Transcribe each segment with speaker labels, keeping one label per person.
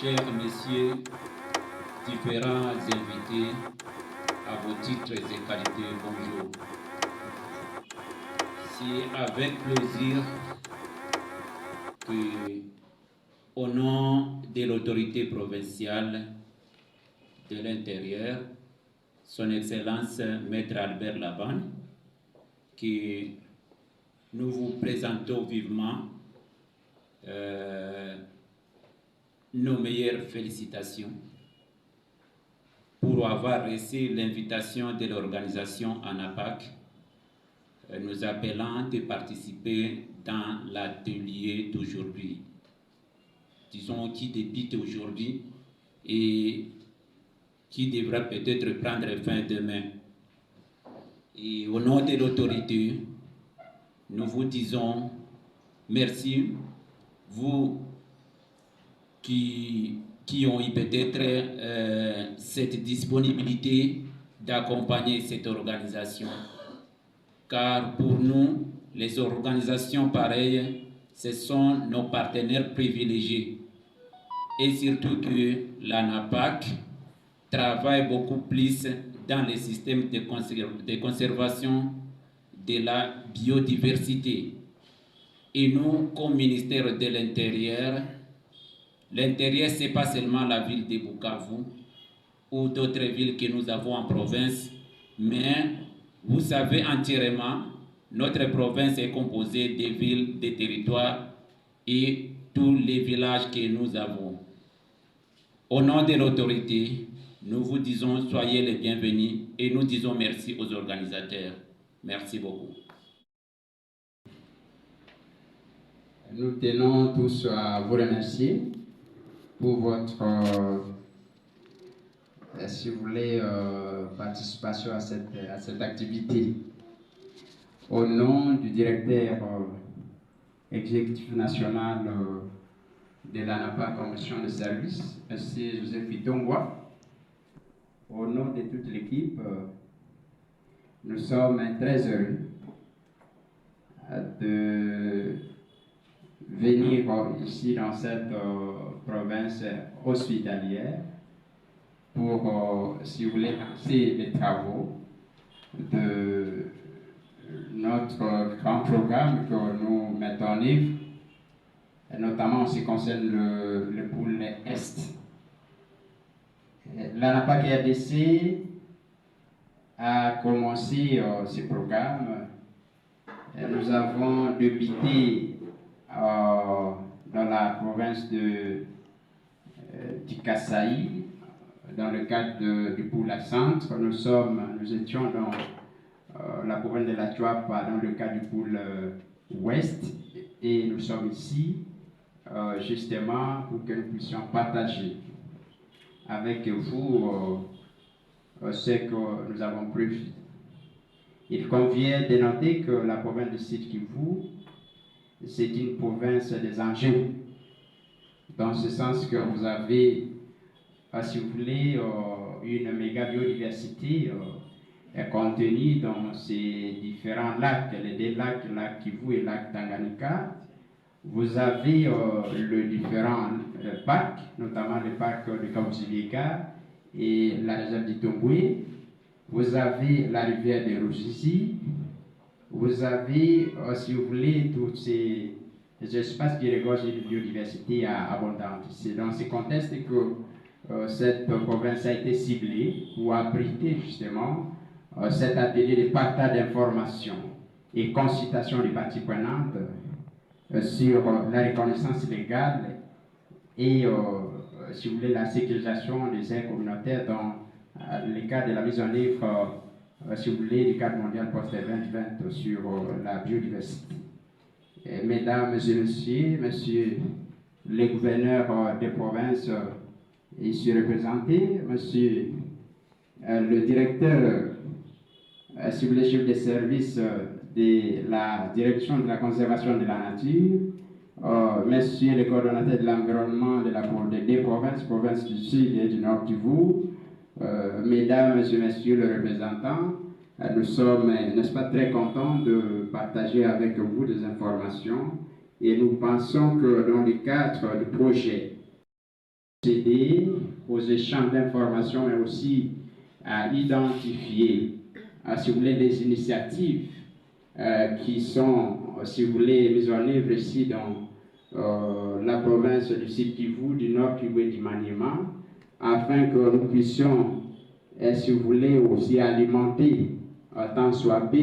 Speaker 1: chers messieurs, différents invités, à vos titres et qualités, bonjour. C'est avec plaisir que, au nom de l'autorité provinciale de l'Intérieur, Son Excellence Maître Albert Laban, que nous vous présentons vivement nos meilleures félicitations pour avoir reçu l'invitation de l'organisation ANAPAC, nous appelant de participer dans l'atelier d'aujourd'hui, disons qui débute aujourd'hui et qui devra peut-être prendre fin demain. Et au nom de l'autorité, nous vous disons merci, vous qui ont eu peut-être cette disponibilité d'accompagner cette organisation. Car pour nous, les organisations pareilles, ce sont nos partenaires privilégiés. Et surtout que l'ANAPAC travaille beaucoup plus dans les systèmes de conservation de la biodiversité. Et nous, comme ministère de l'Intérieur, l'Intérieur, ce n'est pas seulement la ville de Bukavu ou d'autres villes que nous avons en province, mais vous savez entièrement, notre province est composée des villes, des territoires et tous les villages que nous avons. Au nom de l'autorité, nous vous disons soyez les bienvenus et nous disons merci aux organisateurs. Merci beaucoup.
Speaker 2: Nous tenons tous à vous remercier pour votre, si vous voulez, participation à cette activité. Au nom du directeur exécutif national de l'ANAPAC Commission de service, M. Joseph Itongwa, au nom de toute l'équipe, nous sommes très heureux de venir ici dans cette province hospitalière pour, si vous voulez, lancer les travaux de notre grand programme que nous mettons en œuvre, notamment en ce qui concerne le pôle Est. L'ANAPAC RDC a commencé ce programme. Nous avons débuté dans la province du Kasaï, dans le cadre du pôle centre. Nous étions dans la province de la Chouap, dans le cadre du pôle ouest, et nous sommes ici justement pour que nous puissions partager avec vous ce que nous avons prévu. Il convient de noter que la province de Sud-Kivu, c'est une province des enjeux, dans ce sens que vous avez, si vous voulez, une méga biodiversité contenue dans ces différents lacs, les deux lacs, lac Kivu et lac Tanganyika. Vous avez les différents parcs, notamment le parc de Kabuzi-Bieka et la réserve d'Itombwe. Vous avez la rivière de Ruzizi. Vous avez, si vous voulez, tous ces espaces qui regorgent une biodiversité abondante. C'est dans ce contexte que cette province a été ciblée pour abriter justement cet atelier de partage d'informations et consultation des parties prenantes sur la reconnaissance légale et, si vous voulez, la sécurisation des aires communautaires dans le cadre de la mise en œuvre, si vous voulez, du cadre mondial post-2020 sur la biodiversité. Et mesdames et messieurs les gouverneurs des provinces ici représentés, monsieur le directeur, si vous voulez, chef des services de la direction de la conservation de la nature, messieurs les coordonnateurs de l'environnement des deux provinces, province du Sud et du Nord Kivu, mesdames et messieurs les représentants, nous sommes, n'est-ce pas, très contents de partager avec vous des informations et nous pensons que dans le cadre du projet Procéder aux échanges d'informations, mais aussi à identifier, si vous voulez, des initiatives qui sont, si vous voulez, mises en œuvre ici dans la province du Sud-Kivu, du Nord Kivu et du Maniema, afin que nous puissions, si vous voulez, aussi alimenter, tant soit peu,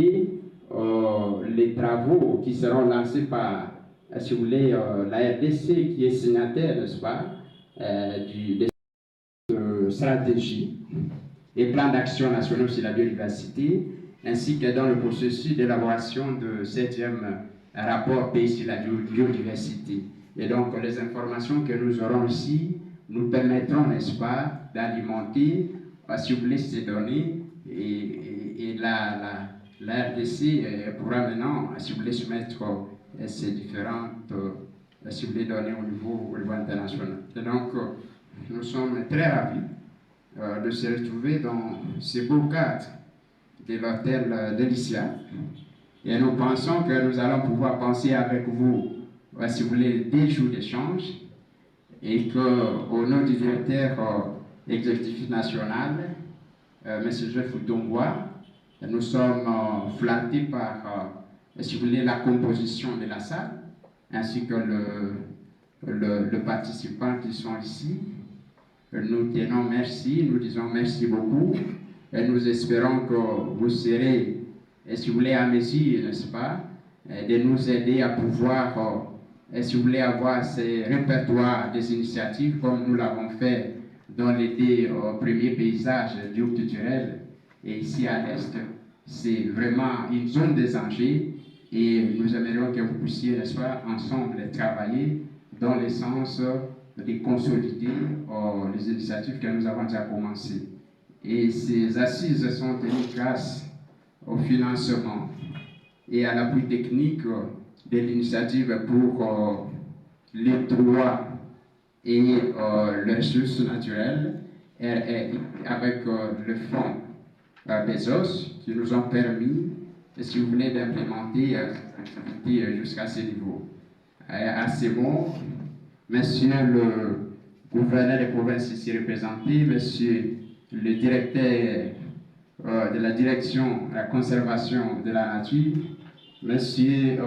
Speaker 2: les travaux qui seront lancés par, si vous voulez, la RDC qui est signataire, n'est-ce pas, des stratégies et plans d'action nationaux sur la biodiversité, ainsi que dans le processus d'élaboration du 7e rapport pays sur la biodiversité. Et donc, les informations que nous aurons ici nous permettront, n'est-ce pas, d'alimenter, si vous voulez, ces données, et la RDC pourra maintenant, si vous voulez, soumettre ces différentes, si vous voulez, données au niveau international. Et donc, nous sommes très ravis de se retrouver dans ce beau cadre de l'hôtel Delicia. Et nous pensons que nous allons pouvoir penser avec vous, si vous voulez, des jours d'échange, et qu'au nom du directeur exécutif national, M. Jeff Doumbouya, nous sommes flattés par, si vous voulez, la composition de la salle, ainsi que le participant qui sont ici. Nous tenons merci, nous disons merci beaucoup, et nous espérons que vous serez, si vous voulez, à mesure, n'est-ce pas, de nous aider à pouvoir, si vous voulez, avoir ces répertoires des initiatives comme nous l'avons fait dans les deux premiers paysages bioculturels. Et ici à l'Est, c'est vraiment une zone des enjeux, et nous aimerions que vous puissiez, n'est-ce pas, ensemble travailler dans le sens de consolider les initiatives que nous avons déjà commencées. Et ces assises sont tenues grâce au financement et à l'appui technique de l'initiative pour les droits et les ressources naturelles, avec le fonds Bezos, qui nous ont permis, si vous voulez, d'implémenter cette activité jusqu'à ce niveau. À ces mots, Monsieur le gouverneur des provinces ici représenté, Monsieur le directeur de la direction de la conservation de la nature, Monsieur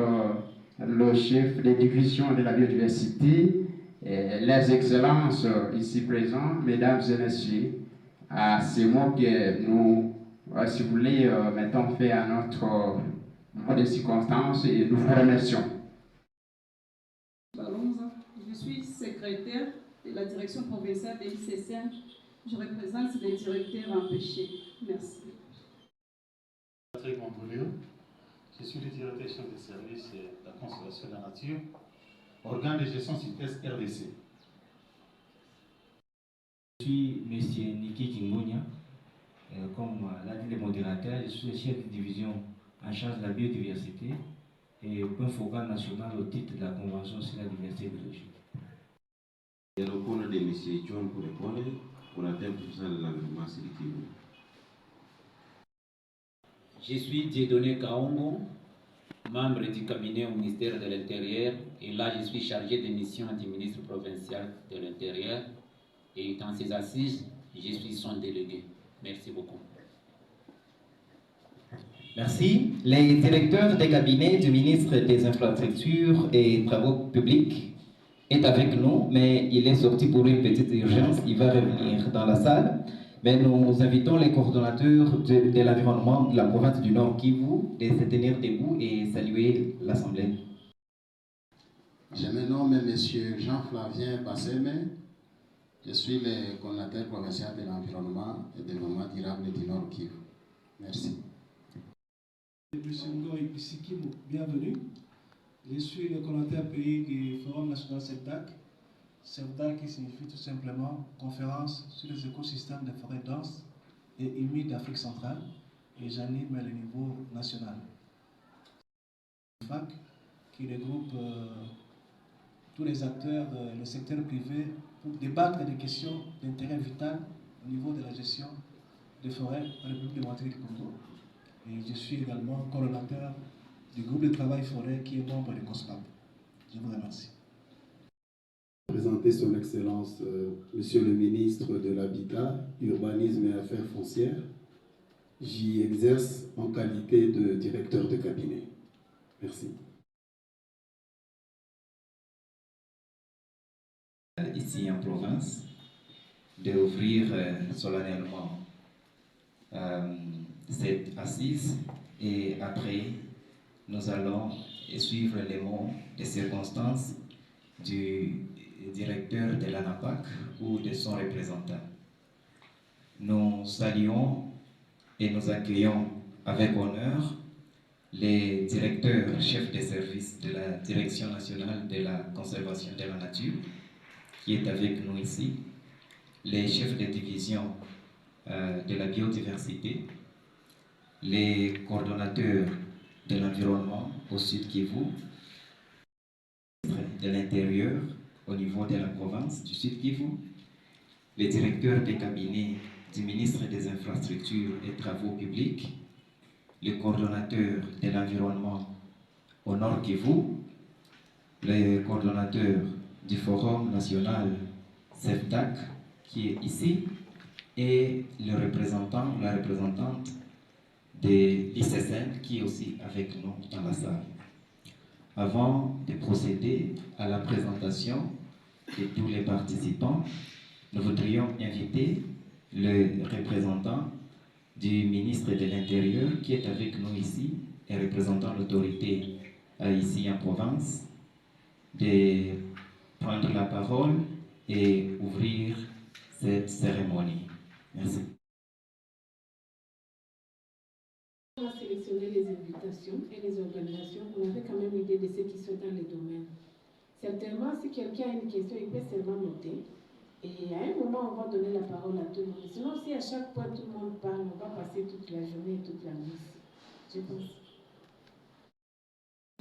Speaker 2: le chef de division de la biodiversité, les excellences ici présents, mesdames et messieurs, c'est moi que nous, si vous voulez, mettons fait à notre mode de circonstance, et nous vous remercions.
Speaker 3: Je suis secrétaire de la direction provinciale de l'ICCN. Je représente les directeurs empêchés. Merci.
Speaker 4: Patrick Mamboulio, je suis le directeur chef des services de la conservation de la nature, organe de gestion Sud-Est RDC.
Speaker 5: Je suis M. Niki Kingonia, comme l'a dit le modérateur, je suis le chef de division en charge de la biodiversité et point focal national au titre de la Convention sur la diversité biologique.
Speaker 6: Il y a le compte de M. John pour répondre pour la thème professionnelle de l'environnement sélectif.
Speaker 1: Je suis Dieudonné Kaongo, membre du cabinet au ministère de l'Intérieur, et là je suis chargé de mission du ministre provincial de l'Intérieur, et dans ces assises, je suis son délégué. Merci beaucoup.
Speaker 7: Merci. Les directeurs des cabinets du ministre des Infrastructures et Travaux publics est avec nous, mais il est sorti pour une petite urgence. Il va revenir dans la salle. Mais nous invitons les coordonnateurs de l'environnement de la province du Nord Kivu de se tenir debout et saluer l'Assemblée.
Speaker 8: Je me nomme M. Jean-Flavien Basseme. Je suis le coordonnateur provincial de l'environnement et développement durable du Nord Kivu. Merci.
Speaker 9: M. Ngoï Sikimu, bienvenue. Je suis le coordonnateur pays du Forum national CEPDAC. CEPDAC qui signifie tout simplement Conférence sur les écosystèmes des forêts denses et humides d'Afrique centrale, et j'anime le niveau national. FAC qui regroupe tous les acteurs du secteur privé pour débattre des questions d'intérêt vital au niveau de la gestion des forêts en République démocratique du Congo. Et je suis également coordonnateur du groupe de travail forêt qui est membre du COSPAP. Je vous remercie.
Speaker 10: Présenter son Excellence, Monsieur le ministre de l'Habitat, Urbanisme et Affaires foncières. J'y exerce en qualité de directeur de cabinet. Merci.
Speaker 7: Ici en province, d'ouvrir solennellement cette assise et après nous allons suivre les mots des circonstances du directeur de l'ANAPAC ou de son représentant. Nous saluons et nous accueillons avec honneur les directeurs chefs des services de la Direction nationale de la conservation de la nature qui est avec nous ici, les chefs de division de la biodiversité, les coordonnateurs de l'environnement au Sud Kivu, de l'intérieur au niveau de la province du Sud Kivu, les directeurs des cabinets du ministre des Infrastructures et Travaux publics, le coordonnateur de l'environnement au Nord Kivu, le coordonnateur du Forum national CEFDAC qui est ici, et le représentant, la représentante de l'ICSN qui est aussi avec nous dans la salle. Avant de procéder à la présentation de tous les participants, nous voudrions inviter le représentant du ministre de l'Intérieur qui est avec nous ici et représentant l'autorité ici en province de prendre la parole et ouvrir cette cérémonie. Merci.
Speaker 11: On a sélectionné les invitations et les organisations. On avait quand même l'idée de ceux qui sont dans les domaines. Certainement, si quelqu'un a une question, il peut seulement noter. Et à un moment, on va donner la parole à tout le monde. Sinon, si à chaque point tout le monde parle, on va passer toute la journée et toute la nuit. Je pense.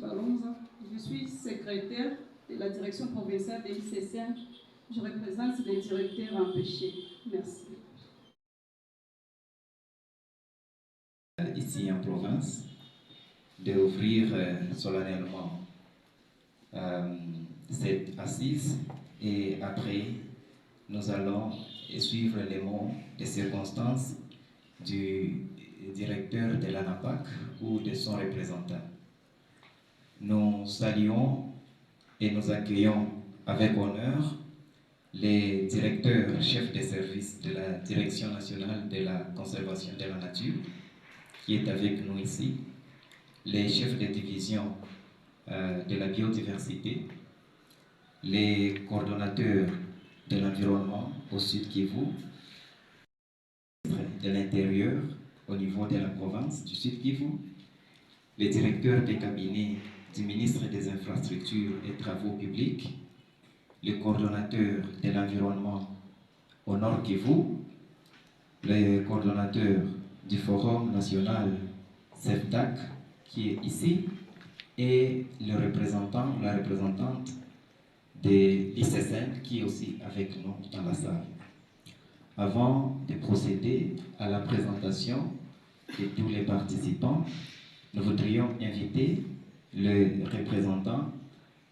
Speaker 3: Balonza, je suis secrétaire de la direction provinciale de l'ICSN. Je représente les directeurs empêchés. Merci.
Speaker 7: Ici en province, d'ouvrir solennellement cette assise et après nous allons suivre les mots des circonstances du directeur de l'ANAPAC ou de son représentant. Nous saluons et nous accueillons avec honneur les directeurs chefs des services de la Direction nationale de la conservation de la nature qui est avec nous ici, les chefs de division de la biodiversité, les coordonnateurs de l'environnement au Sud Kivu, de l'intérieur au niveau de la province du Sud Kivu, les directeurs des cabinets du ministre des Infrastructures et Travaux publics, le coordonnateur de l'environnement au Nord Kivu, le coordonnateur du Forum national CEFDAC qui est ici, et le représentant, la représentante de l'ICSN qui est aussi avec nous dans la salle. Avant de procéder à la présentation de tous les participants, nous voudrions inviter le représentant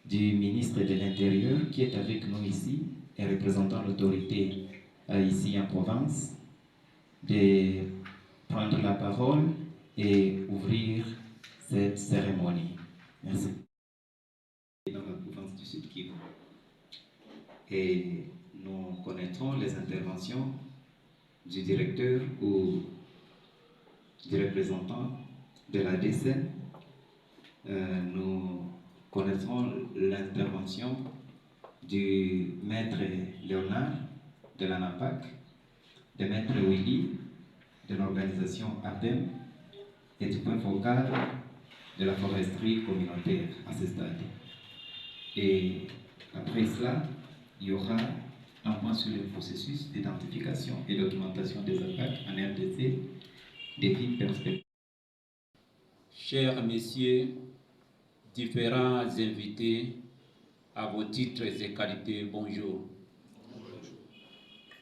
Speaker 7: du ministre de l'Intérieur qui est avec nous ici et représentant l'autorité ici en province de prendre la parole et ouvrir cette cérémonie. Merci. Dans la province du Sud Kivu. Et nous connaîtrons les interventions du directeur ou du représentant de la DCN. Nous connaîtrons l'intervention du maître Léonard de l'ANAPAC, de maître Willy de l'organisation APEM et du point focal de la foresterie communautaire à ce stade. Et après cela, il y aura un point sur le processus d'identification et documentation des attaques en RDC, défis perspectives.
Speaker 1: Chers messieurs, différents invités, à vos titres et qualités, bonjour.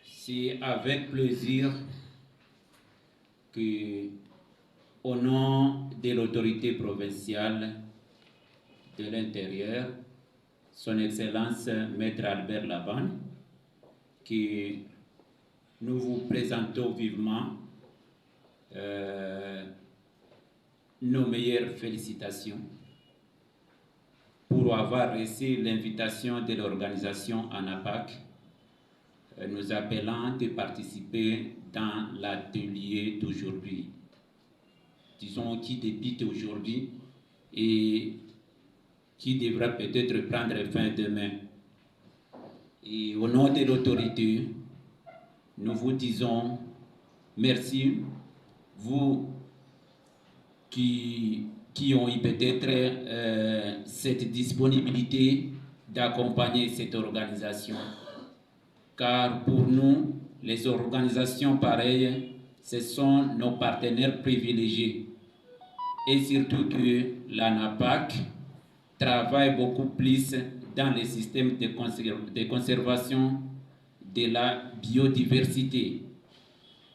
Speaker 1: C'est avec plaisir que, au nom de l'autorité provinciale de l'intérieur, Son Excellence Maître Albert Laban, que nous vous présentons vivement nos meilleures félicitations pour avoir reçu l'invitation de l'organisation ANAPAC, nous appelant de participer dans l'atelier d'aujourd'hui, disons qui débute aujourd'hui et qui devra peut-être prendre fin demain. Et au nom de l'autorité, nous vous disons merci, vous qui ont eu peut-être cette disponibilité d'accompagner cette organisation. Car pour nous, les organisations pareilles, ce sont nos partenaires privilégiés. Et surtout que l'ANAPAC travaille beaucoup plus dans les systèmes de conservation de la biodiversité.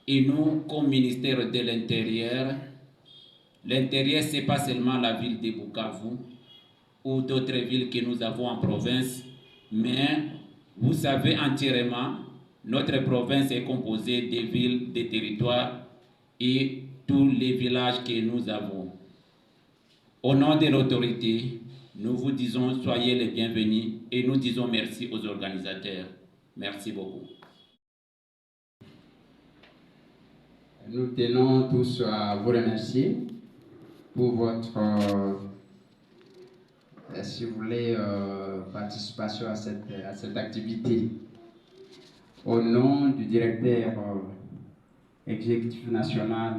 Speaker 1: Et nous, comme ministère de l'Intérieur, l'Intérieur, ce n'est pas seulement la ville de Bukavu ou d'autres villes que nous avons en province, mais vous savez entièrement, notre province est composée des villes, des territoires et tous les villages que nous avons. Au nom de l'autorité, nous vous disons soyez les bienvenus et nous disons merci aux organisateurs. Merci beaucoup.
Speaker 2: Nous tenons tous à vous remercier pour votre, si vous voulez, participation à cette activité. Au nom du directeur exécutif national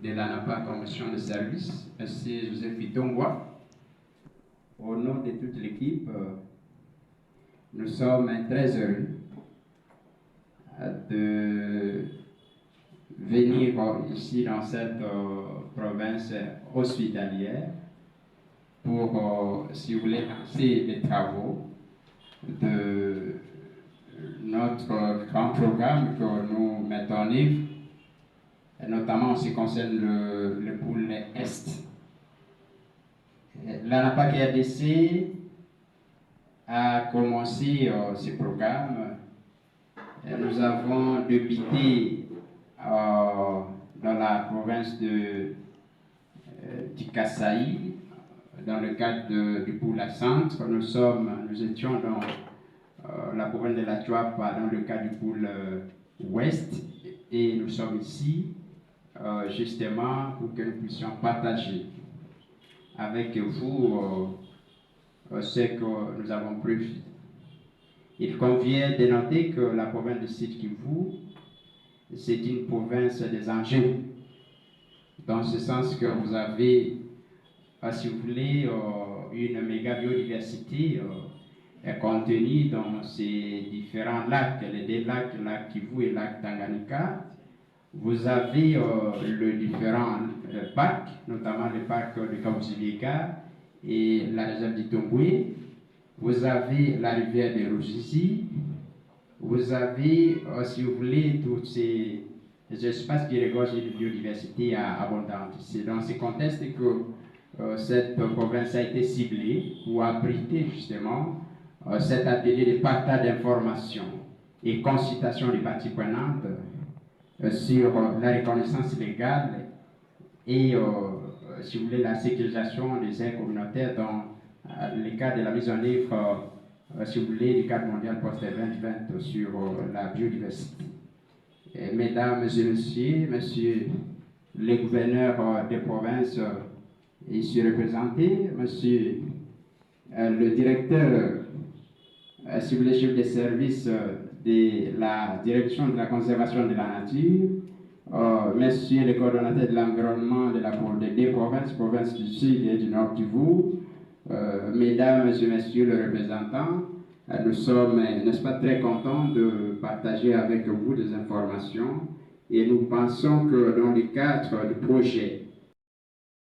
Speaker 2: de l'ANAPAC Commission de service, M. Joseph Itongwa, au nom de toute l'équipe, nous sommes très heureux de venir ici dans cette province hospitalière pour, si vous voulez, lancer les travaux de notre grand programme que nous mettons en œuvre, notamment en ce qui concerne le pôle Est. L'ANAPAC RDC a commencé ce programme. Nous avons débuté dans la province du Kasaï, dans le cadre du pôle Centre. Nous étions dans la province de la Tuapa, dans le cadre du pôle Ouest, et nous sommes ici justement pour que nous puissions partager avec vous ce que nous avons prévu. Il convient de noter que la province de Sud-Kivu, c'est une province des enjeux, dans ce sens que vous avez, si vous voulez, une méga biodiversité contenue dans ces différents lacs, les deux lacs, lac Kivu et lac Tanganyika. Vous avez les différents parcs, notamment le parc de Kaouzi-Biega et la réserve d'Itomboué. Vous avez la rivière de Ruzizi. Vous avez, si vous voulez, tous ces espaces qui regorgent une biodiversité abondante. C'est dans ce contexte que cette province a été ciblée pour abriter justement cet atelier de partage d'informations et consultation des parties prenantes sur la reconnaissance légale et, si vous voulez, la sécurisation des aires communautaires dans le cadre de la mise en œuvre, si vous voulez, du cadre mondial post-2020 sur la biodiversité. Et mesdames et messieurs les gouverneurs des provinces ici représentés, monsieur le directeur, si vous voulez, chef des services de la direction de la conservation de la nature, messieurs les coordonnateurs de l'environnement des deux provinces du Sud et du Nord Kivu, mesdames et messieurs les représentants, nous sommes, n'est-ce pas, très contents de partager avec vous des informations et nous pensons que dans le cadre du projet,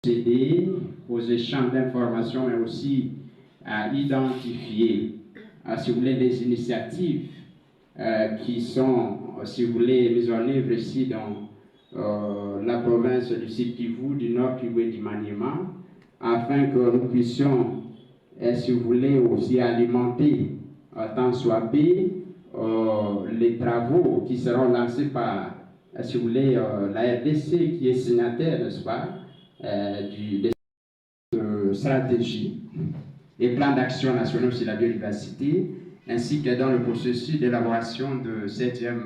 Speaker 2: aider aux échanges d'informations, mais aussi à identifier, si vous voulez, des initiatives qui sont, si vous voulez, mises en œuvre ici dans la province du Sud Kivu, du Nord Kivu et du Maniema, afin que nous puissions, si vous voulez, aussi alimenter tant soit peu les travaux qui seront lancés par, si vous voulez, la RDC qui est signataire, n'est-ce pas, des stratégies et plans d'action nationaux sur la biodiversité, ainsi que dans le processus d'élaboration de 7e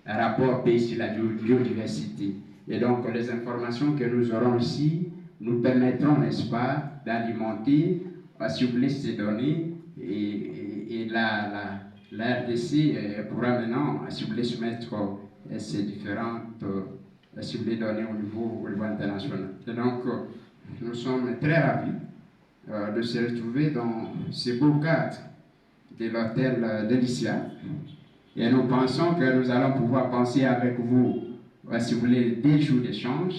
Speaker 2: rapport pays sur la biodiversité. Et donc, les informations que nous aurons ici nous permettront, n'est-ce pas, d'alimenter, si vous voulez, ces données et la RDC pourra maintenant, si vous voulez, soumettre ces différentes, si vous voulez, données au niveau international. Et donc, nous sommes très ravis de se retrouver dans ce beau cadre de l'hôtel de l'ICIA. Et nous pensons que nous allons pouvoir penser avec vous, si vous voulez, des jours d'échange,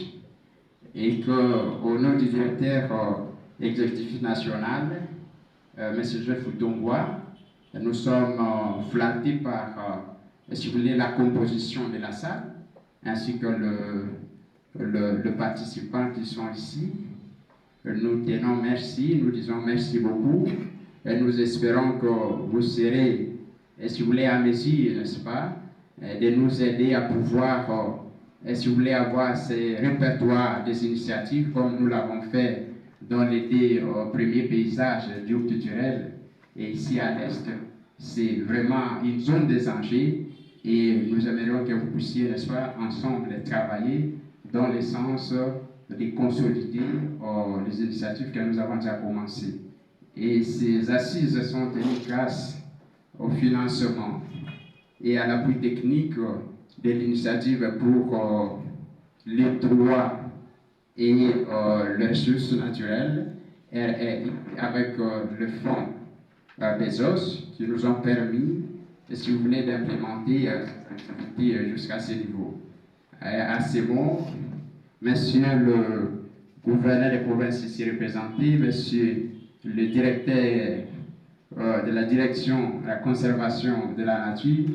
Speaker 2: et qu'au nom du directeur exécutif national, M. Jeff Dongwa, nous sommes flattés par, si vous voulez, la composition de la salle, ainsi que le participant qui sont ici. Nous tenons merci, nous disons merci beaucoup, et nous espérons que vous serez, si vous voulez, à mesure, n'est-ce pas, de nous aider à pouvoir, si vous voulez, avoir ces répertoires des initiatives, comme nous l'avons fait dans les deux premiers paysages bioculturels, et ici à l'Est, c'est vraiment une zone des enjeux, et nous aimerions que vous puissiez, n'est-ce pas, ensemble travailler dans le sens de consolider les initiatives que nous avons déjà commencées. Et ces assises sont tenues grâce au financement et à l'appui technique de l'initiative pour les droits et les ressources naturelles, avec le fonds Bezos, qui nous ont permis, si vous voulez, d'implémenter cette activité jusqu'à ce niveau. À ces mots, Monsieur le gouverneur des provinces ici représenté, Monsieur le directeur de la direction de la conservation de la nature,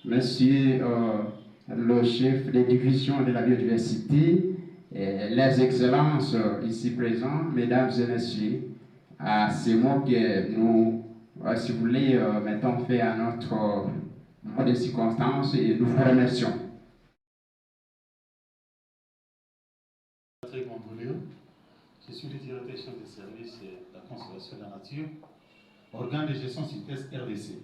Speaker 2: Monsieur le chef de division de la biodiversité, les excellences ici présentes, mesdames et messieurs, à ces mots que nous, si vous voulez, mettons fait à notre mode de circonstance et nous vous remercions.
Speaker 4: Patrick Mamboulio, je suis le directeur chef des services de la conservation de la nature, organe de gestion CITES RDC.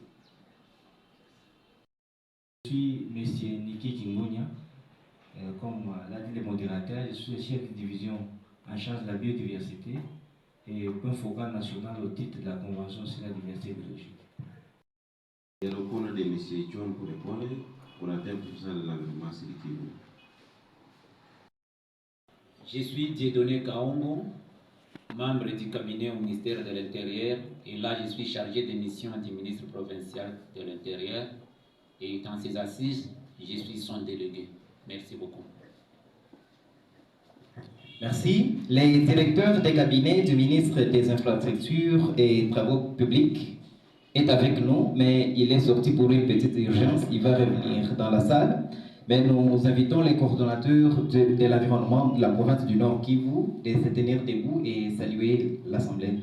Speaker 5: Je suis M. Niki Kingonia, comme l'a dit le modérateur, je suis le chef de division en charge de la biodiversité et point focal national au titre de la Convention sur la diversité biologique.
Speaker 6: Il y a le cours de M. John pour répondre pour la thème de l'environnement sélectif.
Speaker 1: Je suis Dieudonné Kaongo, membre du cabinet au ministère de l'Intérieur, et là je suis chargé de mission du ministre provincial de l'Intérieur, et dans ces assises, je suis son délégué. Merci beaucoup.
Speaker 7: Merci. Les directeurs des cabinets du ministre des Infrastructures et Travaux publics est avec nous, mais il est sorti pour une petite urgence. Il va revenir dans la salle. Mais nous invitons les coordonnateurs de l'environnement de la province du Nord Kivu de se tenir debout et saluer l'Assemblée.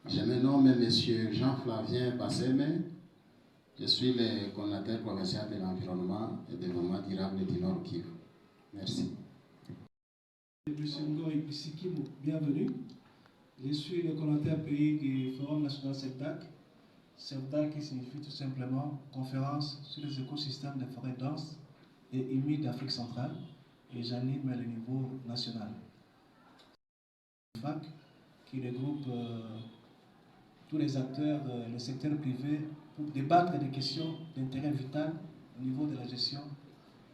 Speaker 8: Je me nomme M. Jean-Flavien Basseme. Je suis le coordonnateur provincial de l'environnement et développement durable du Nord Kivu. Merci.
Speaker 9: M. Ngoï Sikimu, bienvenue. Je suis le coordonnateur pays du Forum national CEPDAC. CEPDAC qui signifie tout simplement Conférence sur les écosystèmes des forêts denses et humides d'Afrique centrale, et j'anime le niveau national. FAC qui regroupe tous les acteurs, le secteur privé, pour débattre des questions d'intérêt vital au niveau de la gestion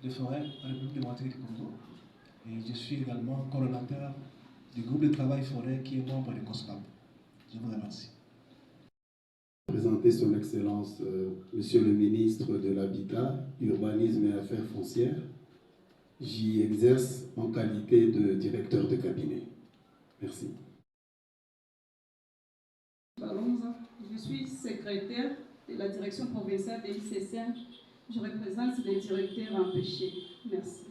Speaker 9: des forêts en République démocratique du Congo. Et je suis également coordonnateur du groupe de travail forêt qui est membre de COSPAP. Je vous remercie.
Speaker 10: Présenter son Excellence, Monsieur le ministre de l'Habitat, Urbanisme et Affaires foncières. J'y exerce en qualité de directeur de cabinet. Merci.
Speaker 3: Je suis secrétaire de la direction provinciale des ICCN. Je représente les directeurs empêchés. Merci.